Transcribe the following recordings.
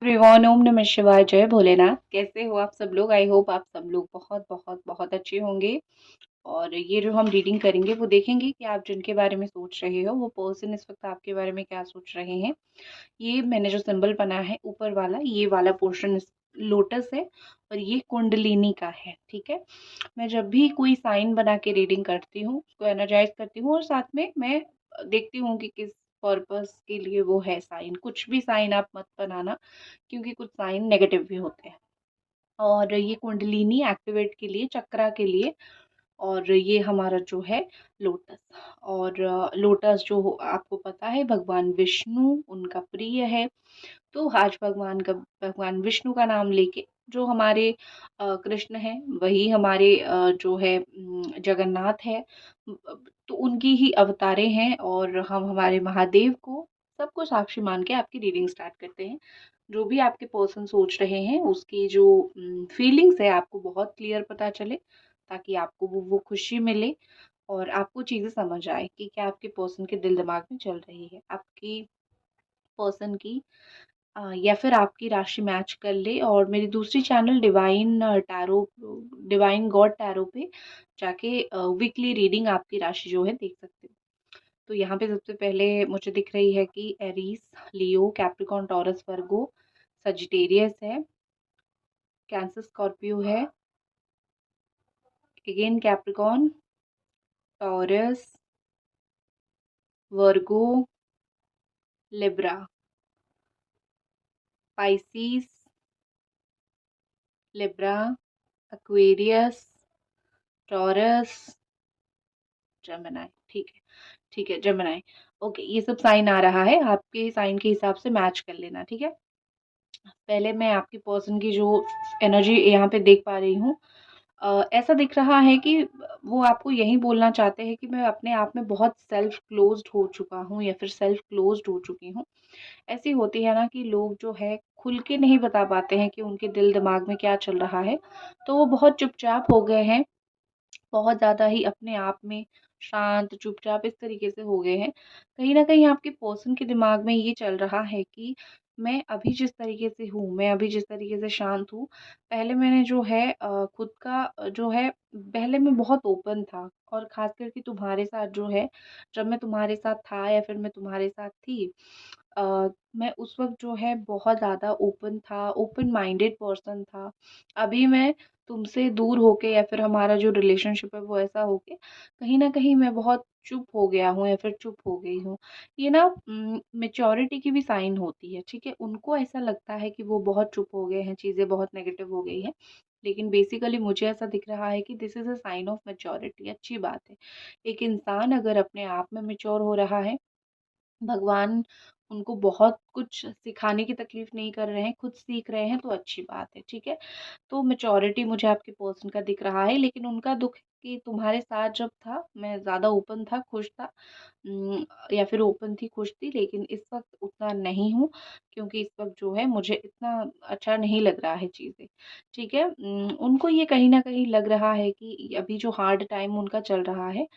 Everyone, ओम नमः शिवाय, जय भोलेनाथ। कैसे हो आप सब लोग? आई होप आप सब लोग बहुत बहुत बहुत अच्छे होंगे। और ये जो हम रीडिंग करेंगे वो देखेंगे कि आप जिनके बारे में सोच रहे हो वो पर्सन इस वक्त आपके बारे में क्या सोच रहे हैं। ये मैंने जो सिंबल बना है ऊपर वाला, ये वाला पोर्शन लोटस है और ये कुंडलिनी का है। ठीक है। मैं जब भी कोई साइन बना के रीडिंग करती हूँ उसको एनर्जाइज करती हूँ और साथ में मैं देखती हूँ कि किस पर्पस के लिए वो है साइन। कुछ भी साइन आप मत बनाना, क्योंकि कुछ साइन नेगेटिव भी होते हैं। और ये कुंडलिनी एक्टिवेट के लिए, चक्रा के लिए। और ये हमारा जो है लोटस। और लोटस जो आपको पता है भगवान विष्णु उनका प्रिय है। तो आज भगवान विष्णु का नाम लेके जो हमारे कृष्ण हैं वही हमारे जो है जगन्नाथ है। तो उनकी ही अवतारे हैं और हम हमारे महादेव को सबको साक्षी मान के आपकी रीडिंग स्टार्ट करते हैं। जो भी आपके पर्सन सोच रहे हैं उसकी जो फीलिंग्स है आपको बहुत क्लियर पता चले, ताकि आपको वो खुशी मिले और आपको चीज़ें समझ आए कि क्या आपके पर्सन के दिल दिमाग में चल रही है। आपकी पर्सन की या फिर आपकी राशि मैच कर ले और मेरी दूसरी channel divine tarot, divine God tarot पे जाके वीकली रीडिंग आपकी राशि जो है देख सकते हो। तो यहाँ पे सबसे पहले मुझे दिख रही है कि Aries, Leo, Capricorn, Taurus, Virgo, Sagittarius है, कैंसर, स्कॉर्पियो है, again Capricorn, Taurus, Virgo, Libra, Pisces, Libra, Aquarius, Taurus, Gemini. ठीक है। ठीक है, जेमिनी। ओके, ये सब साइन आ रहा है, आपके साइन के हिसाब से मैच कर लेना। ठीक है। पहले मैं आपकी पर्सन की जो एनर्जी यहाँ पे देख पा रही हूँ, ऐसा दिख रहा है कि वो आपको यही बोलना चाहते हैं कि मैं अपने आप में बहुत सेल्फ क्लोज्ड हो चुका हूँ या फिर सेल्फ क्लोज्ड हो चुकी हूँ। ऐसी होती है ना कि लोग जो है खुल के नहीं बता पाते हैं कि उनके दिल दिमाग में क्या चल रहा है। तो वो बहुत चुपचाप हो गए हैं, बहुत ज़्यादा ही अपने आप में शांत, चुपचाप इस तरीके से हो गए हैं। कहीं न कहीं आपके पर्सन के दिमाग में ये चल रहा है कि मैं अभी जिस तरीके से हूँ, मैं अभी जिस तरीके से शांत हूँ, पहले मैंने जो है खुद का जो है पहले मैं बहुत ओपन था। और ख़ास करके तुम्हारे साथ जो है, जब मैं तुम्हारे साथ था या फिर मैं तुम्हारे साथ थी, मैं उस वक़्त जो है बहुत ज़्यादा ओपन था, ओपन माइंडेड पर्सन था। अभी मैं तुमसे दूर होके या फिर हमारा जो रिलेशनशिप है वो ऐसा हो के कहीं न कहीं मैं बहुत चुप हो गया हूँ या फिर चुप हो गई हूँ। ये ना मैच्योरिटी की भी साइन होती है, ठीक है? उनको ऐसा लगता है कि वो बहुत चुप हो गए हैं, चीज़ें बहुत नेगेटिव हो गई हैं। लेकिन बेसिकली मुझे ऐसा दिख रहा है कि this is a sign of maturity, अच्छी बात है। एक इंसान अगर अपने आप में मैच्योर हो रहा है, भगवान उनको बहुत कुछ सिखाने की तकलीफ नहीं कर रहे हैं, खुद सीख रहे हैं, तो अच्छी बात है, ठीक है? तो मैच्योरिटी मुझे आपके पर्सन का दिख रहा है, लेकिन उनका दुःख है कि तुम्हारे साथ जब था, मैं ज़्यादा ओपन था, खुश था, या फिर ओपन थी, खुश थी, लेकिन इस वक़्त उतना नहीं हूँ, क्योंकि इस वक़्त जो है मुझे इतना अच्छा नहीं लग रहा है चीज़ें, ठीक है? उनको ये कहीं न कहीं लग रहा है कि अभी जो हार्ड टाइम उनका चल रहा है,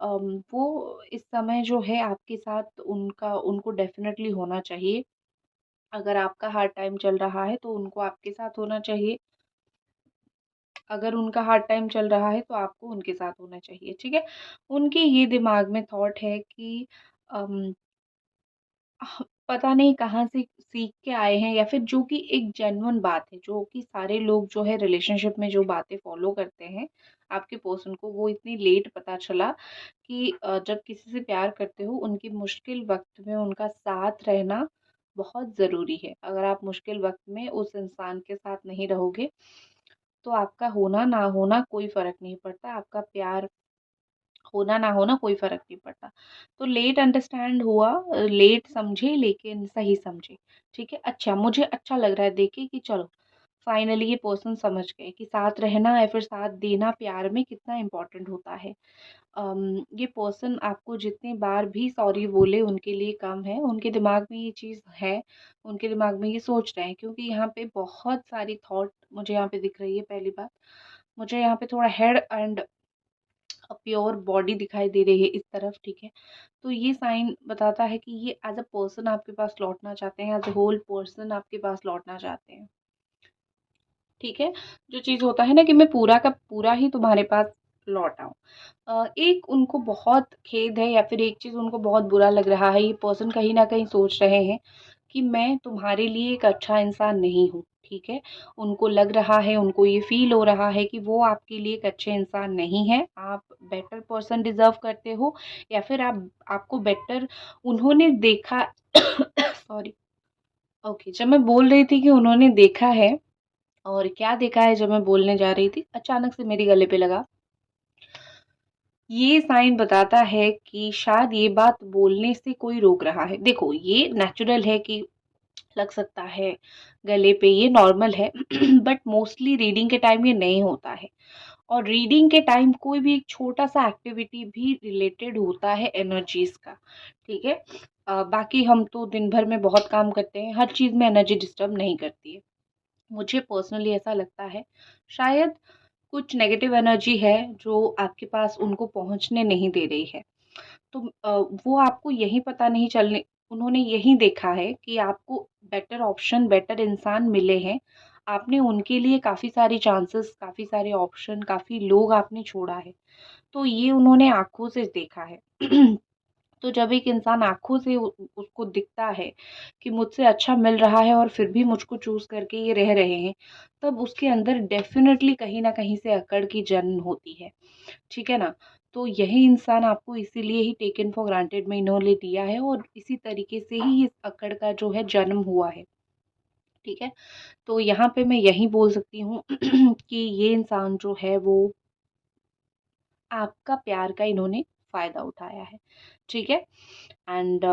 वो इस समय जो है आपके साथ उनका उनको डेफ़िनेटली होना चाहिए। अगर आपका हार्ड टाइम चल रहा है तो उनको आपके साथ होना चाहिए। अगर उनका हार्ड टाइम चल रहा है तो आपको उनके साथ होना चाहिए, ठीक है? उनके ये दिमाग में थॉट है कि अम, पता नहीं कहाँ से सीख के आए हैं या फिर जो कि एक जेन्युइन बात है, जो कि सारे लोग जो है रिलेशनशिप में जो बातें फ़ॉलो करते हैं, आपके पर्सन को वो इतनी लेट पता चला कि जब किसी से प्यार करते हो उनकी मुश्किल वक़्त में उनका साथ रहना बहुत ज़रूरी है। अगर आप मुश्किल वक़्त में उस इंसान के साथ नहीं रहोगे, तो आपका होना ना होना कोई फ़र्क नहीं पड़ता, आपका प्यार होना ना होना कोई फ़र्क नहीं पड़ता। तो लेट अंडरस्टैंड हुआ, लेट समझे लेकिन सही समझे, ठीक है? अच्छा, मुझे अच्छा लग रहा है देख के कि चलो फाइनली ये पर्सन समझ गए कि साथ रहना या फिर साथ देना प्यार में कितना इम्पोर्टेंट होता है। ये पर्सन आपको जितनी बार भी सॉरी बोले उनके लिए कम है, उनके दिमाग में ये चीज़ है, उनके दिमाग में ये सोच रहे हैं, क्योंकि यहाँ पे बहुत सारी थॉट मुझे यहाँ पे दिख रही है। पहली बात, मुझे यहाँ पे थोड़ा हेड एंड प्योर बॉडी दिखाई दे रही है इस तरफ, ठीक है। तो ये साइन बताता है कि ये एज अ पर्सन आपके पास लौटना चाहते हैं, एज अ होल पर्सन आपके पास लौटना चाहते हैं, ठीक है। जो चीज़ होता है ना कि मैं पूरा का पूरा ही तुम्हारे पास लौट आऊँ। एक उनको बहुत खेद है या फिर एक चीज़ उनको बहुत बुरा लग रहा है, ये पर्सन कहीं न कहीं सोच रहे हैं कि मैं तुम्हारे लिए एक अच्छा इंसान नहीं हूँ, ठीक है। उनको लग रहा है, उनको ये फ़ील हो रहा है कि वो आपके लिए एक अच्छे इंसान नहीं हैं, आप बेटर पर्सन डिज़र्व करते हो, या फिर आपको बेटर उन्होंने देखा सॉरी, ओके। जब मैं बोल रही थी कि उन्होंने देखा है, और क्या देखा है, जब मैं बोलने जा रही थी अचानक से मेरे गले पे लगा। ये साइन बताता है कि शायद ये बात बोलने से कोई रोक रहा है। देखो ये नेचुरल है कि लग सकता है गले पे, ये नॉर्मल है बट मोस्टली रीडिंग के टाइम ये नहीं होता है। और रीडिंग के टाइम कोई भी एक छोटा सा एक्टिविटी भी रिलेटेड होता है एनर्जीज का, ठीक है। बाकी हम तो दिन भर में बहुत काम करते हैं, हर चीज़ में एनर्जी डिस्टर्ब नहीं करती है। मुझे पर्सनली ऐसा लगता है शायद कुछ नेगेटिव एनर्जी है जो आपके पास उनको पहुंचने नहीं दे रही है। तो वो आपको यही पता नहीं चलने उन्होंने यही देखा है कि आपको बेटर ऑप्शन, बेटर इंसान मिले हैं। आपने उनके लिए काफ़ी सारी चांसेस, काफ़ी सारे ऑप्शन, काफ़ी लोग आपने छोड़ा है। तो ये उन्होंने आँखों से देखा है। तो जब एक इंसान आँखों से उसको दिखता है कि मुझसे अच्छा मिल रहा है और फिर भी मुझको चूज़ करके ये रह रहे हैं, तब उसके अंदर डेफ़िनेटली कहीं न कहीं से अकड़ की जन्म होती है, ठीक है ना? तो यही इंसान आपको इसीलिए ही टेकन फॉर ग्रांटेड में इन्होंने लिया है और इसी तरीके से ही इस अकड़ का जो है जन्म हुआ है, ठीक है? तो यहाँ पे मैं यही बोल सकती हूँ कि ये इंसान जो है वो आपका प्यार का इन्होंने फ़ायदा उठाया है, ठीक है? एंड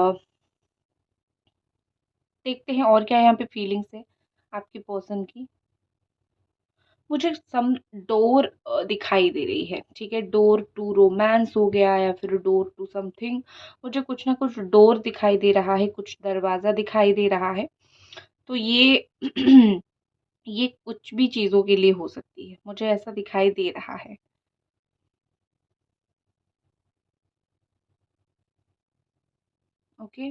देखते हैं और क्या यहाँ पे फीलिंग्स है आपके पर्सन की। मुझे सम डोर दिखाई दे रही है, ठीक है। डोर टू रोमांस हो गया या फिर डोर टू समथिंग, मुझे कुछ ना कुछ डोर दिखाई दे रहा है, कुछ दरवाज़ा दिखाई दे रहा है। तो ये ये कुछ भी चीज़ों के लिए हो सकती है, मुझे ऐसा दिखाई दे रहा है। ओके।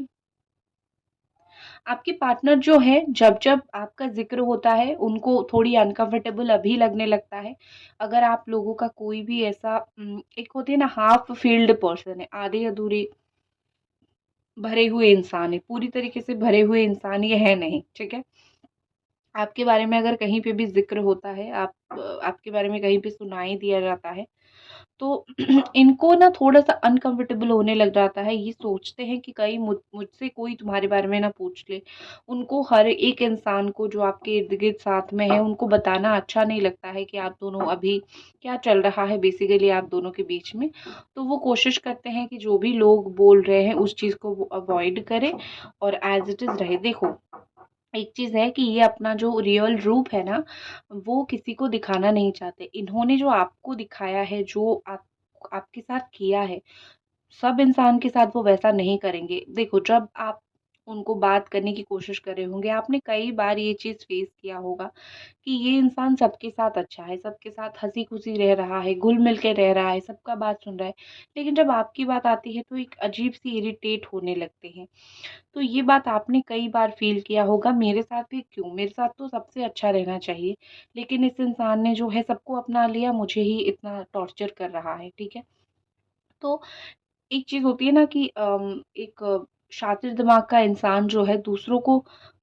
आपके पार्टनर जो है, जब-जब आपका ज़िक्र होता है, उनको थोड़ी अनकम्फ़र्टेबल अभी लगने लगता है। अगर आप लोगों का कोई भी ऐसा एक होती है ना हाफ़ फ़ील्ड पर्सन है, आधे-अधूरे भरे हुए इंसान है, पूरी तरीके से भरे हुए इंसान ये है नहीं, ठीक है? आपके बारे में अगर कहीं पे भी ज़िक्र होता है, आपके बारे में कहीं पे सुनाई दिया जाता है, तो इनको ना थोड़ा-सा अनकम्फ़र्टेबल होने लग जाता है। ये सोचते हैं कि कहीं मुझसे कोई तुम्हारे बारे में ना पूछ ले। उनको हर एक इंसान को जो आपके इर्द-गिर्द साथ में है, उनको बताना अच्छा नहीं लगता है कि आप दोनों अभी क्या चल रहा है बेसिकली आप दोनों के बीच में। तो वो कोशिश करते हैं कि जो भी लोग बोल रहे हैं, उस चीज़ को वो अवॉइड करें और एज़ इट इज़ रहे। देखो, एक चीज़ है कि ये अपना जो रियल रूप है ना, वो किसी को दिखाना नहीं चाहते। इन्होंने जो आपको दिखाया है, जो आपके साथ किया है, सब इंसान के साथ वो वैसा नहीं करेंगे। देखो, जब आप उनको बात करने की कोशिश कर रहे होंगे, आपने कई बार ये चीज़ फ़ेस किया होगा कि ये इंसान सबके साथ अच्छा है, सबके साथ हँसी-खुशी रह रहा है, घुल-मिल के रह रहा है, सबका बात सुन रहा है। लेकिन जब आपकी बात आती है, तो एक अजीब-सी इरिटेट होने लगते हैं। तो ये बात आपने कई बार फ़ील किया होगा, मेरे साथ भी क्यों? मेरे साथ तो सबसे अच्छा रहना चाहिए, लेकिन इस इंसान ने जो है सबको अपना लिया, मुझे ही इतना टॉर्चर कर रहा है, ठीक है? तो एक चीज़ होती है ना कि एक शातिर दिमाग का इंसान जो है दूसरों को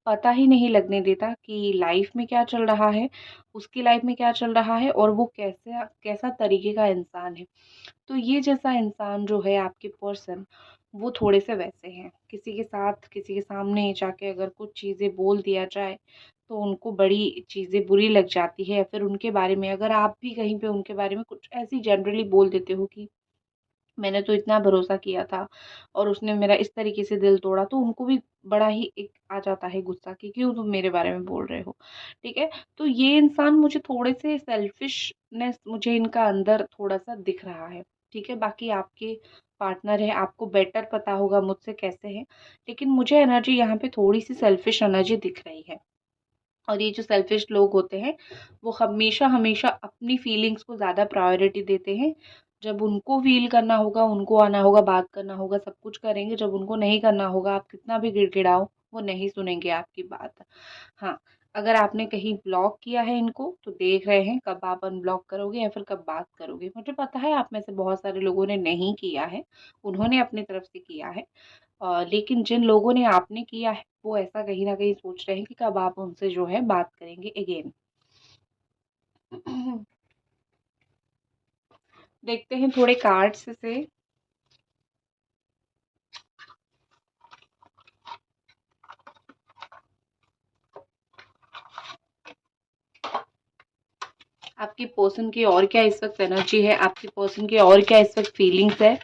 पता ही नहीं लगने देता कि लाइफ में क्या चल रहा है, उसकी लाइफ में क्या चल रहा है और वो कैसा कैसा तरीके का इंसान है। तो ये जैसा इंसान जो है आपके पर्सन, वो थोड़े से वैसे हैं। किसी के साथ, किसी के सामने जाके अगर कुछ चीज़ें बोल दिया जाए, तो उनको बड़ी चीज़ें बुरी लग जाती है या फिर उनके बारे में अगर आप भी कहीं पे उनके बारे में कुछ ऐसी जनरली बोल देते हो कि मैंने तो इतना भरोसा किया था और उसने मेरा इस तरीके से दिल तोड़ा, तो उनको भी बड़ा ही एक आ जाता है गुस्सा कि क्यों तुम मेरे बारे में बोल रहे हो, ठीक है? तो ये इंसान मुझे थोड़े से सेल्फिशनेस मुझे इनका अंदर थोड़ा-सा दिख रहा है, ठीक है? बाकी आपके पार्टनर है, आपको बेटर पता होगा मुझसे कैसे हैं, लेकिन मुझे एनर्जी यहाँ पे थोड़ी-सी सेल्फिश एनर्जी दिख रही है। और ये जो सेल्फिश लोग होते हैं, वो हमेशा-हमेशा अपनी फीलिंग्स को ज़्यादा प्रायोरिटी देते हैं, जब उनको फ़ील करना होगा, उनको आना होगा, बात करना होगा, सब कुछ करेंगे। जब उनको नहीं करना होगा, आप कितना भी गिड़गिड़ाओ, वो नहीं सुनेंगे आपकी बात। हाँ, अगर आपने कहीं ब्लॉक किया है इनको, तो देख रहे हैं कब आप अनब्लॉक करोगे या फिर कब बात करोगे। मुझे पता है आप में से बहुत सारे लोगों ने नहीं किया है, उन्होंने अपनी तरफ से किया है। लेकिन जिन लोगों ने आपने किया है, वो ऐसा कहीं न कहीं सोच रहे हैं कि कब आप उनसे जो है बात करेंगे अगेन। देखते हैं थोड़े कार्ड्स से। आपकी पर्सन की और क्या इस वक्त एनर्जी है, आपकी पर्सन की और क्या इस वक्त फीलिंग्स है।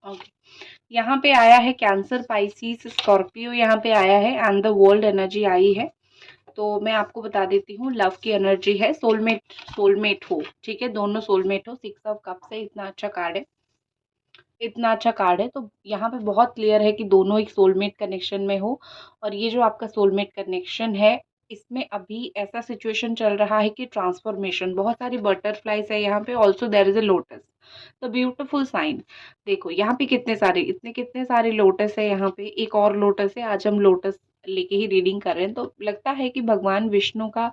ओके, यहाँ पे आया है कैंसर, पाइसिस, स्कॉर्पियो, यहाँ पे आया है एंड द वर्ल्ड एनर्जी आई है। तो मैं आपको बता देती हूँ, लव की एनर्जी है, सोलमेट, सोलमेट हो, ठीक है, दोनों सोलमेट हो। 6 ऑफ कप्स है, इतना अच्छा कार्ड है, इतना अच्छा कार्ड है। तो यहाँ पे बहुत क्लियर है कि दोनों एक सोलमेट कनेक्शन में हो। और ये जो आपका सोलमेट कनेक्शन है, इसमें अभी ऐसा सिचुएशन चल रहा है कि ट्रांसफॉर्मेशन, बहुत सारी बटरफ्लाइज है यहाँ पे, also there is a lotus, the beautiful sign. देखो यहाँ पे कितने सारे, इतने कितने सारे लोटस है, यहाँ पे एक और लोटस है। आज हम लोटस लेके ही रीडिंग कर रहे हैं, तो लगता है कि भगवान विष्णु का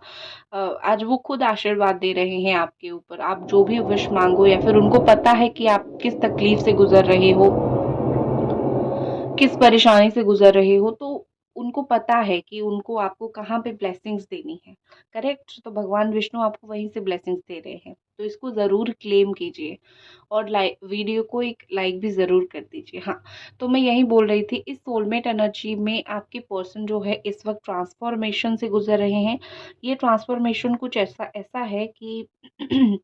आज वो खुद आशीर्वाद दे रहे हैं आपके ऊपर। आप जो भी विश मांगो, या फिर उनको पता है कि आप किस तकलीफ से गुजर रहे हो, किस परेशानी से गुजर रहे हो, तो उनको पता है कि उनको आपको कहाँ पे ब्लेसिंग्स देनी है। करेक्ट, तो भगवान विष्णु आपको वहीं से ब्लेसिंग्स दे रहे हैं, तो इसको ज़रूर क्लेम कीजिए। और लाइक वीडियो को एक लाइक भी ज़रूर कर दीजिए। हाँ, तो मैं यही बोल रही थी, इस सोलमेट एनर्जी में आपके पर्सन जो है इस वक्त ट्रांसफॉर्मेशन से गुजर रहे हैं। ये ट्रांसफॉर्मेशन कुछ ऐसा ऐसा है कि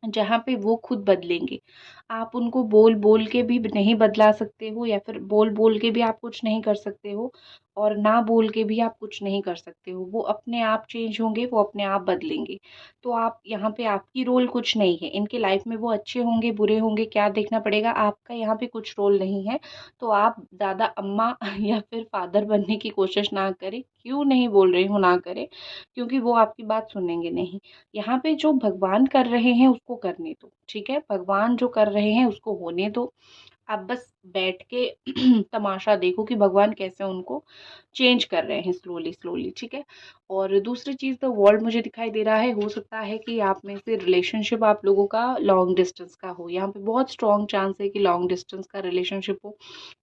जहाँ पे वो खुद बदलेंगे। आप उनको बोल बोल के भी नहीं बदला सकते हो, या फिर बोल बोल के भी आप कुछ नहीं कर सकते हो, और ना बोल के भी आप कुछ नहीं कर सकते हो। वो अपने आप चेंज होंगे, वो अपने आप बदलेंगे। तो आप यहाँ पे, आपकी रोल कुछ नहीं है इनकी लाइफ में। वो अच्छे होंगे, बुरे होंगे, क्या देखना पड़ेगा, आपका यहाँ पे कुछ रोल नहीं है। तो आप ज़्यादा अम्मा या फिर फादर बनने की कोशिश ना करें। क्यों नहीं बोल रही हूँ ना करें, क्योंकि वो आपकी बात सुनेंगे नहीं। यहाँ पे जो भगवान कर रहे हैं उसको करने दो, ठीक है, भगवान जो कर रहे हैं उसको होने दो। आप बस बैठ के तमाशा देखो कि भगवान कैसे उनको चेंज कर रहे हैं स्लोली स्लोली, ठीक है। और दूसरी चीज़, तो वर्ल्ड मुझे दिखाई दे रहा है, हो सकता है कि आप में से रिलेशनशिप आप लोगों का लॉन्ग डिस्टेंस का हो। यहाँ पे बहुत स्ट्रॉन्ग चांस है कि लॉन्ग डिस्टेंस का रिलेशनशिप हो,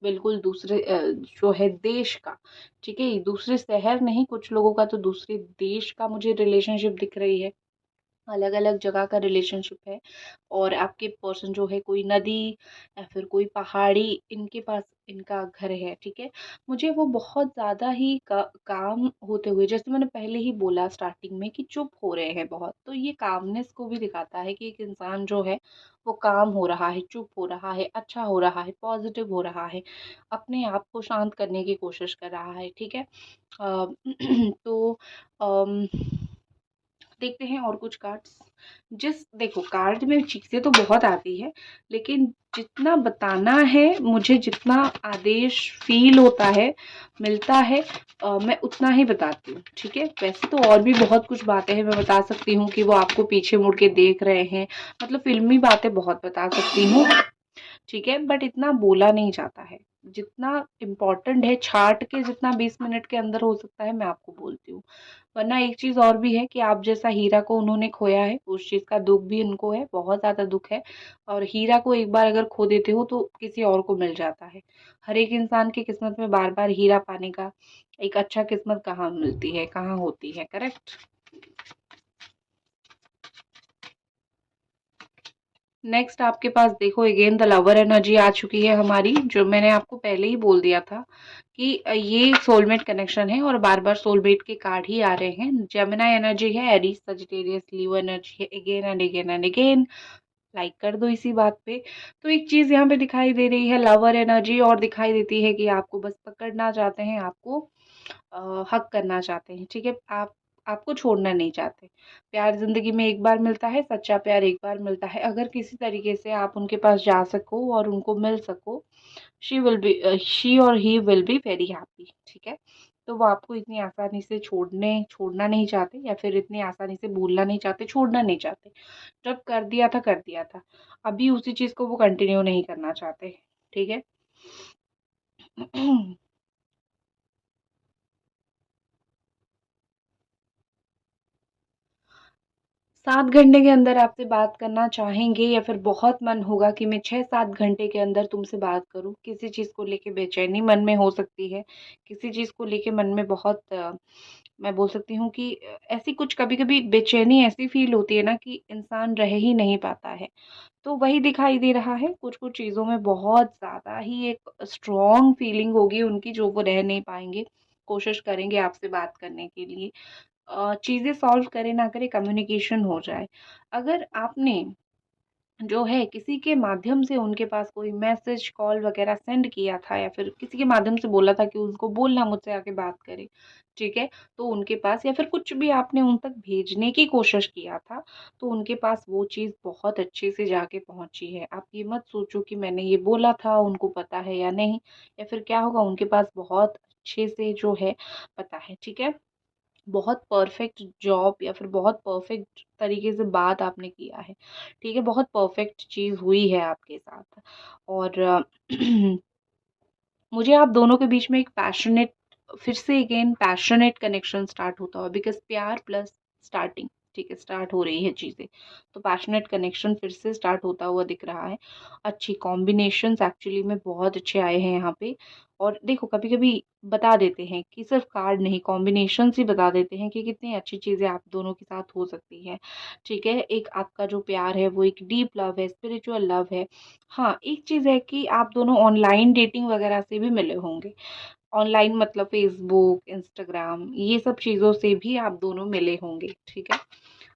बिल्कुल दूसरे जो है देश का, ठीक है, दूसरे शहर नहीं, कुछ लोगों का तो दूसरे देश का मुझे रिलेशनशिप दिख रही है, अलग अलग जगह का रिलेशनशिप है। और आपके पर्सन जो है कोई नदी या फिर कोई पहाड़ी, इनके पास इनका घर है, ठीक है। मुझे वो बहुत ज़्यादा ही काम होते हुए, जैसे मैंने पहले ही बोला स्टार्टिंग में कि चुप हो रहे हैं बहुत, तो ये कामनेस को भी दिखाता है कि एक इंसान जो है वो काम हो रहा है, चुप हो रहा है, अच्छा हो रहा है, पॉजिटिव हो रहा है, अपने आप को शांत करने की कोशिश कर रहा है, ठीक है। तो अम, देखते हैं और कुछ कार्ड्स। जिस देखो, कार्ड में चीज़ें तो बहुत आती है, लेकिन जितना बताना है मुझे, जितना आदेश फील होता है, मिलता है, मैं उतना ही बताती हूँ, ठीक है। वैसे तो और भी बहुत कुछ बातें हैं, मैं बता सकती हूँ कि वो आपको पीछे मुड़ के देख रहे हैं, मतलब फिल्मी बातें बहुत बता सकती हूँ, ठीक है, बट इतना बोला नहीं जाता है। जितना इम्पोर्टेंट है छाट के, जितना 20 मिनट के अंदर हो सकता है, मैं आपको बोलती हूँ। वरना एक चीज़ और भी है कि आप जैसा हीरा को उन्होंने खोया है, उस चीज़ का दुःख भी उनको है, बहुत ज़्यादा दुःख है। और हीरा को एक बार अगर खो देते हो तो किसी और को मिल जाता है। हर एक इंसान की किस्मत में बार-बार हीरा पाने का एक अच्छा किस्मत कहाँ मिलती है, कहाँ होती है, करेक्ट? नेक्स्ट आपके पास देखो, अगेन द लवर एनर्जी आ चुकी है हमारी, जो मैंने आपको पहले ही बोल दिया था कि ये सोलमेट कनेक्शन है, और बार बार सोलमेट के कार्ड ही आ रहे हैं। जेमिनी एनर्जी है, एरीज, सजिटेरियस, लियो एनर्जी है, again and again and again. Like कर दो इसी बात पे। तो एक चीज यहाँ पे दिखाई दे रही है, लवर एनर्जी, और दिखाई देती है कि आपको बस पकड़ना चाहते हैं, आपको हक करना चाहते हैं, ठीक है। आप आपको छोड़ना नहीं चाहते। प्यार जिंदगी में एक बार मिलता है, सच्चा प्यार एक बार मिलता है। अगर किसी तरीके से आप उनके पास जा सको और उनको मिल सको, शी और he will be very happy, ठीक है। तो वो आपको इतनी आसानी से छोड़ना नहीं चाहते, या फिर इतनी आसानी से भूलना नहीं चाहते, छोड़ना नहीं चाहते। जब कर दिया था, अभी उसी चीज को वो कंटिन्यू नहीं करना चाहते, ठीक है। 7 घंटे के अंदर आपसे बात करना चाहेंगे, या फिर बहुत मन होगा कि मैं 6-7 घंटे के अंदर तुमसे बात करूं। किसी चीज़ को लेके बेचैनी मन में हो सकती है, किसी चीज़ को लेके मन में बहुत मैं बोल सकती हूँ कि ऐसी कुछ कभी-कभी बेचैनी ऐसी फ़ील होती है ना कि इंसान रह ही नहीं पाता है। तो वही दिखाई दे रहा है, कुछ-कुछ चीज़ों में बहुत ज़्यादा ही एक स्ट्रॉन्ग फ़ीलिंग होगी उनकी, जो वो रह नहीं पाएँगे। कोशिश करेंगे आपसे बात करने के लिए। चीज़ें सॉल्व करे ना करे, कम्युनिकेशन हो जाए। अगर आपने जो है किसी के माध्यम से उनके पास कोई मैसेज, कॉल वगैरह सेंड किया था, या फिर किसी के माध्यम से बोला था कि उनको बोलना मुझसे आके बात करे, ठीक है? तो उनके पास, या फिर कुछ भी आपने उन तक भेजने की कोशिश किया था, तो उनके पास वो चीज़ बहुत अच्छे से जाके पहुँची है। आप ये मत सोचो कि मैंने ये बोला था, उनको पता है या नहीं, या फिर क्या होगा, उनके पास बहुत अच्छे से जो है पता है, ठीक है? बहुत परफेक्ट जॉब, या फिर बहुत परफेक्ट तरीके से बात आपने किया है, ठीक है? बहुत परफेक्ट चीज़ हुई है आपके साथ। और मुझे आप दोनों के बीच में एक पैशनेट, फिर से अगेन पैशनेट कनेक्शन स्टार्ट होता हुआ, बिकॉज़ प्यार प्लस स्टार्टिंग, ठीक है, स्टार्ट हो रही है चीज़ें। तो पैशनेट कनेक्शन फिर से स्टार्ट होता हुआ दिख रहा है। अच्छी कॉम्बिनेशंस एक्चुअली में बहुत अच्छे आए हैं यहाँ पे। और देखो, कभी-कभी बता देते हैं कि सिर्फ़ कार्ड नहीं, कॉम्बिनेशंस ही बता देते हैं कि कितनी अच्छी चीज़ें आप दोनों के साथ हो सकती हैं, ठीक है? एक आपका जो प्यार है वो एक डीप लव है, स्पिरिचुअल लव है। हाँ, एक चीज़ है कि आप दोनों ऑनलाइन डेटिंग वगैरह से भी मिले होंगे। ऑनलाइन मतलब फ़ेसबुक, इंस्टाग्राम, ये सब चीज़ों से भी आप दोनों मिले होंगे, ठीक है?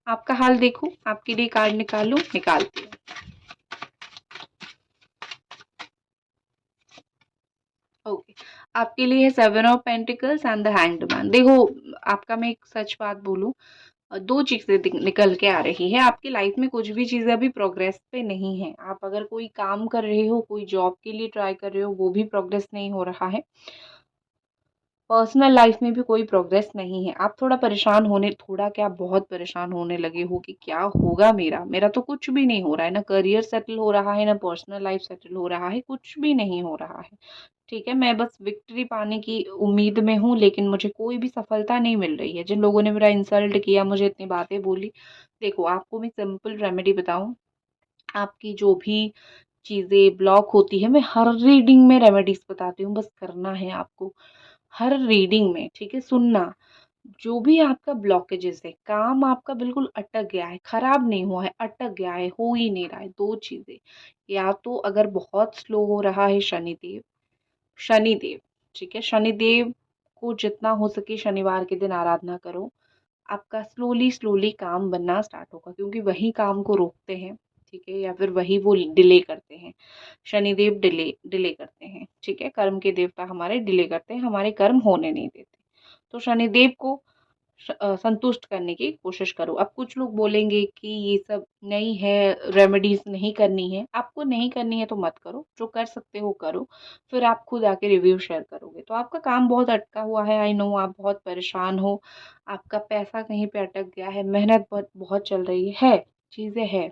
आपका हाल देखूँ? आपके लिए कार्ड निकालूँ? निकालती हूँ। ओके, आपके लिए है 7 of pentacles and the hanged man. देखो, आपका मैं एक सच बात बोलूँ, 2 चीज़ें निकल के आ रही है। आपकी लाइफ में कुछ भी चीज़ें अभी प्रोग्रेस पे नहीं है। आप अगर कोई काम कर रहे हो, कोई जॉब के लिए ट्राई कर रहे हो, वो भी प्रोग्रेस नहीं हो रहा है। पर्सनल लाइफ में भी कोई प्रोग्रेस नहीं है। आप थोड़ा क्या बहुत परेशान होने लगे हो कि क्या होगा मेरा? मेरा तो कुछ भी नहीं हो रहा है, ना करियर सेटल हो रहा है, ना पर्सनल लाइफ सेटल हो रहा है, कुछ भी नहीं हो रहा है। ठीक है, मैं बस विक्ट्री पाने की उम्मीद में हूँ, लेकिन मुझे कोई भी सफलता नहीं मिल रही है। जिन लोगों ने मेरा इंसल्ट किया, मुझे इतनी बातें बोली, देखो आपको मैं सिंपल रेमेडी बताऊँ, आपकी जो भी चीज़ें ब्लॉक होती है, मैं हर रीडिंग में रेमेडीज़ बताती हूँ, बस करना है आपको। हर रीडिंग में, ठीक है, सुनना। जो भी आपका ब्लॉकेजेस है, काम आपका बिल्कुल अटक गया है, खराब नहीं हुआ है, अटक गया है, हो ही नहीं रहा है, 2 चीज़ें। या तो अगर बहुत स्लो हो रहा है, शनिदेव, ठीक है? शनिदेव को जितना हो सके शनिवार के दिन आराधना करो। आपका स्लोली-स्लोली काम बनना स्टार्ट होगा, क्योंकि वही काम को रोकते हैं, ठीक है? या फिर वही वो डिले करते हैं। शनिदेव डिले डिले करते हैं, ठीक है? कर्म के देवता हमारे डिले करते हैं, हमारे कर्म होने नहीं देते। तो शनिदेव को संतुष्ट करने की कोशिश करो। अब कुछ लोग बोलेंगे कि ये सब नहीं है, रेमेडीज़ नहीं करनी है। आपको नहीं करनी है तो मत करो, जो कर सकते हो करो, फिर आप खुद आके रिव्यू शेयर करोगे। तो आपका काम बहुत अटका हुआ है, आई नो आप बहुत परेशान हो, आपका पैसा कहीं पे अटक गया है, मेहनत बहुत बहुत चल रही है, चीज़ें हैं,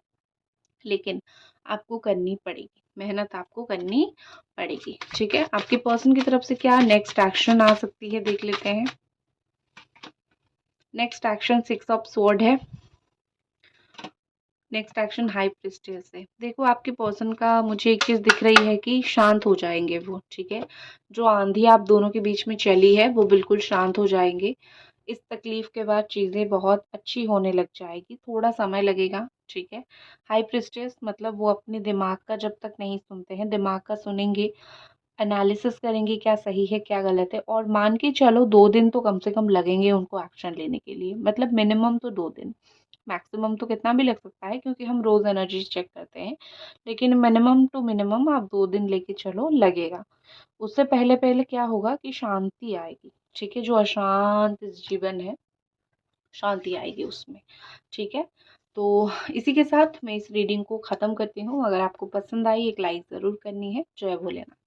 लेकिन आपको करनी पड़ेगी, मेहनत आपको करनी पड़ेगी, ठीक है? आपके पर्सन की तरफ से क्या नेक्स्ट एक्शन आ सकती है, देख लेते हैं। नेक्स्ट एक्शन 6 ऑफ स्वॉर्ड है। नेक्स्ट एक्शन हाई प्रिस्टेस है। देखो, आपके पर्सन का मुझे एक चीज़ दिख रही है कि शांत हो जाएँगे वो, ठीक है? जो आंधी आप दोनों के बीच में चली है, वो बिल्कुल शांत हो जाएँगे। इस तकलीफ़ के बाद चीज़ें बहुत अच्छी होने लग जाएगी, थोड़ा समय लगेगा, ठीक है? हाई प्रिस्टेस मतलब वो अपने दिमाग का जब तक नहीं सुनते हैं, दिमाग का सुनेंगे, एनालिसिस करेंगे क्या सही है, क्या गलत है, और मान के चलो 2 दिन तो कम से कम लगेंगे उनको एक्शन लेने के लिए। मतलब मिनिमम तो 2 दिन। मैक्सिमम तो कितना भी लग सकता है, क्योंकि हम रोज़ एनर्जीज़ चेक करते हैं। लेकिन मिनिमम टू मिनिमम आप 2 दिन लेके चलो, लगेगा। उससे पहले-पहले क्या होगा कि शांति आएगी, ठीक है? जो अशांत जीवन है, शांति आएगी उसमें, ठीक है? तो इसी के साथ मैं इस रीडिंग को ख़त्म करती हूँ। अगर आपको पसंद आई, एक लाइक ज़रूर करनी है। जय भोलेनाथ।